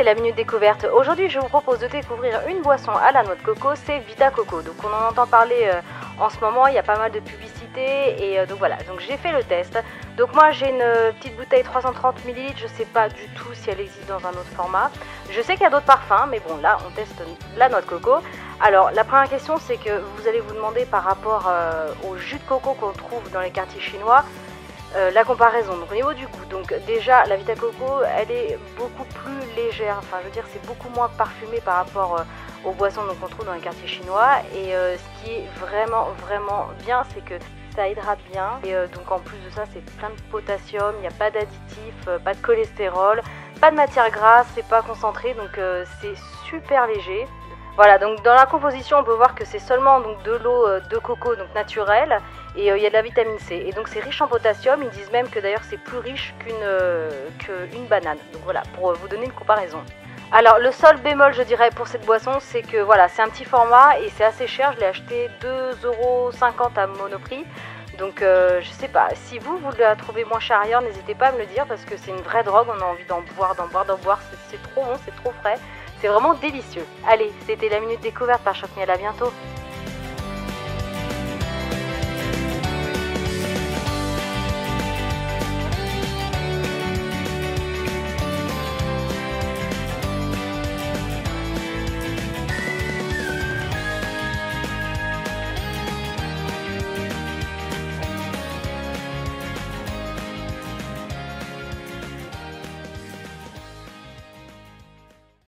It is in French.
c'est la minute découverte. Aujourd'hui, je vous propose de découvrir une boisson à la noix de coco, c'est Vita Coco. Donc on en entend parler en ce moment, il y a pas mal de publicité et donc voilà, donc j'ai fait le test. Donc moi j'ai une petite bouteille 330 ml, je sais pas du tout si elle existe dans un autre format. Je sais qu'il y a d'autres parfums, mais bon là on teste la noix de coco. Alors la première question, c'est que vous allez vous demander par rapport au jus de coco qu'on trouve dans les quartiers chinois, la comparaison. Donc au niveau du goût, donc déjà la Vita Coco elle est beaucoup plus légère, enfin je veux dire c'est beaucoup moins parfumé par rapport aux boissons qu'on trouve dans les quartiers chinois, et ce qui est vraiment bien, c'est que ça hydrate bien, et donc en plus de ça c'est plein de potassium, il n'y a pas d'additifs, pas de cholestérol, pas de matière grasse, c'est pas concentré, donc c'est super léger. Voilà, donc dans la composition on peut voir que c'est seulement donc de l'eau de coco donc naturelle, et il y a de la vitamine C, et donc c'est riche en potassium. Ils disent même que d'ailleurs c'est plus riche qu'une banane. Donc voilà, pour vous donner une comparaison. Alors le seul bémol je dirais pour cette boisson, c'est que voilà, c'est un petit format et c'est assez cher. Je l'ai acheté 2,50 € à Monoprix. Donc je sais pas, si vous la trouvez moins chère ailleurs, n'hésitez pas à me le dire, parce que c'est une vraie drogue, on a envie d'en boire, c'est trop bon, c'est trop frais, c'est vraiment délicieux. Allez, c'était la minute découverte par Choc Miel, à bientôt.